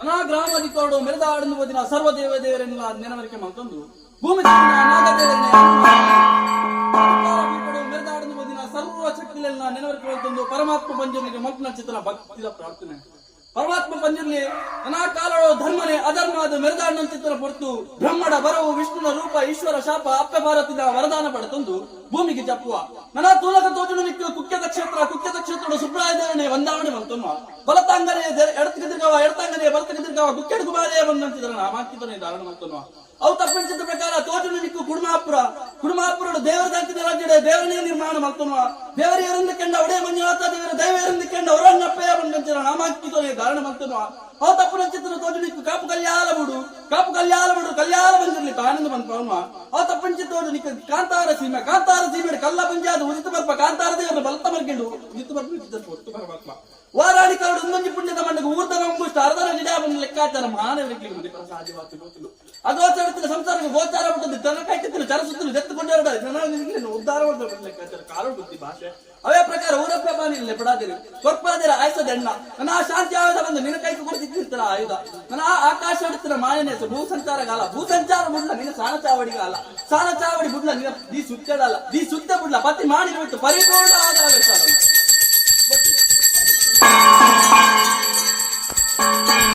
ಅನಾಗ್ರಾಮದಿಕ್ಕೋಡು ಮೆರೆದಾಡನ್ನು ಓದಿನ ಸರ್ವ ದೇವರೆಲ್ಲ ನೆನವರಿಕೆ ಮಾಡ್ಕೊಂಡು ಭೂಮಿ ಮೆರೆದಾಡನ್ನು ಓದಿನ ಸರ್ವ ಶಕ್ತಿಗಳನ್ನ ನೆನವರಿಕೆ ಮಾಡ್ಕೊಂಡು ಪರಮಾತ್ಮ ಪಂಜನಿಗೆ ಮಗ್ನ ಚಿತ್ರ ಭಕ್ತಿಯ ಪ್ರಾರ್ಥನೆ ಪರಮಾತ್ಮ ಪಂಜರ್ಲಿ ಅನಾಕಾಲೋ ಧರ್ಮನೆ ಅಧರ್ಮದ ಮೆರೆದಾಡನ ಚಿತ್ರ ಪೊರ್ತು ಬ್ರಹ್ಮಡ ಬರವು ವಿಷ್ಣುನ ರೂಪ ಈಶ್ವರ ಶಾಪ ಅಪ್ಪ ಭಾರತದ ವರದಾನ ಪಡೆತಂದು ಭೂಮಿಗೆ ಜಪ್ಪುವ ನನ್ನ ತೂಲಕ ತೋಜನಿಕ್ಕು ಕುಖ್ಯದ ಕ್ಷೇತ್ರ ಸುಬ್ರಾಯ ದೇವನೇ ವಂದಾವಣೆ ಮಂತಮ್ಮ ಬಲತಾಂಗನೆ ಎಡತಾಂಗನೆ ಬಲತಕ್ಕೆ ತಿರ್ಗಾವ ಕುಕ್ಕೆಡ ಕುಮಾರೇ ಬಂದಂತಿದ್ರ ನಾಮಾಂಕಿತನೇ ಧಾರಣ ಮಂತಮ್ಮ ಅವು ತಪ್ಪಂಚಿದ ಪ್ರಕಾರ ತೋಜನಿಕ್ಕು ಕುಡುಮಾಪುರ ದೇವರ ದಾಂತಿದ ರಾಜ್ಯಡೆ ದೇವರನೇ ನಿರ್ಮಾಣ ಮಂತಮ್ಮ ದೇವರಿಯರಿಂದ ಕಂಡ ಒಡೆ ಮಂಜುನಾಥ ದೇವರ ದೈವರಿಂದ ಕಂಡ ಅವರನ್ನಪ್ಪಯ್ಯ ಬಂದಂತಿದ್ರ ನಾಮಾಂಕಿತನೇ ಧಾರಣ ಮಂತಮ್ಮ ಅವು ತಪ್ಪನ ಚಿತ್ರ ತೋಜನಿಕ್ಕು ಕಾಪು ಕಲ್ಯಾಣ ಬಿಡು ಕಲ್ಯಾಣ ಬಂದಿರ್ಲಿ ಆನಂದ ಬಂತವಮ್ಮ ಅವು ತಪ್ಪನ ಚಿತ್ರ ಕಾಂತಾರ ಸೀಮೆ ಕಲ್ಲ ಪಂಚಾದ ಉದಿತ ಬರ್ಪ ಕಾಂತಾರ ದೇವರ ಬಲತ ಮರ್ಕೊಂಡು ಉದಿತ ಬರ್ಪ ಒಟ್ಟು ಪರಮಾತ್ಮ ವಾರಾಣಿ ಕಾಡು ಒಂದೊಂದು ಪುಣ್ಯದ ಮಣ್ಣಗೆ ಊರ್ದ ನಂಬುಷ್ಟು ಅರ್ಧನ ಗಿಡಾಬಂದು ಲೆಕ್ಕಾಚಾರ ಮಾನವರಿಗೆ ಸಾಧ್ಯವಾಗ್ತಿ ಗೊತ್ತಿಲ್ಲ ಅಗೋಚಾರത്തിന് ಸಂಸಾರಕ್ಕೆ ಗೋಚಾರ ಬಿಟ್ಟದ್ದು ತನ್ನ ಕೈಕಿತ್ತು ಚರಸುತ್ತಲು ಎತ್ತುಕೊಂಡೇ ಉದ್ಧಾರ ಮಾಡ್ತಾರೆ ಲೆಕ್ಕಾಚಾರ ಕಾಲು ಬುದ್ಧಿ ಭಾಷೆ ಅವೇ ಪ್ರಕಾರ ಊರಪ್ಪ ಬಾನಿಲ್ಲ ಬಿಡಾದಿರಿ ಕೊರ್ಪಾದಿರ ಆಯ್ಸದ ಎಣ್ಣ ನನ್ನ ಆ ಶಾಂತಿ ಆಯುಧ ಬಂದು ನಿನ್ನ ಕೈಗೆ ಕೊಡ್ತಿರ್ತಾರ ಆಯುಧ ನನ್ನ ಆ ಆಕಾಶ ಹೊಡಿತಿರ ಮಾಯನೆ ಭೂ ಸಂಚಾರ ಬಿಡ್ಲ ನಿನ್ನ ಸಾನ ಚಾವಡಿ ಬಿಡ್ಲ ನಿನ್ನ ದಿ ಸುತ್ತಡಲ್ಲ ದಿ ಸುತ್ತ ಬಿಡ್ಲ ಪತಿ ಮಾಡಿ ಬಿಟ್ಟು ಪರಿಪೂರ್ಣ ಆಧಾರ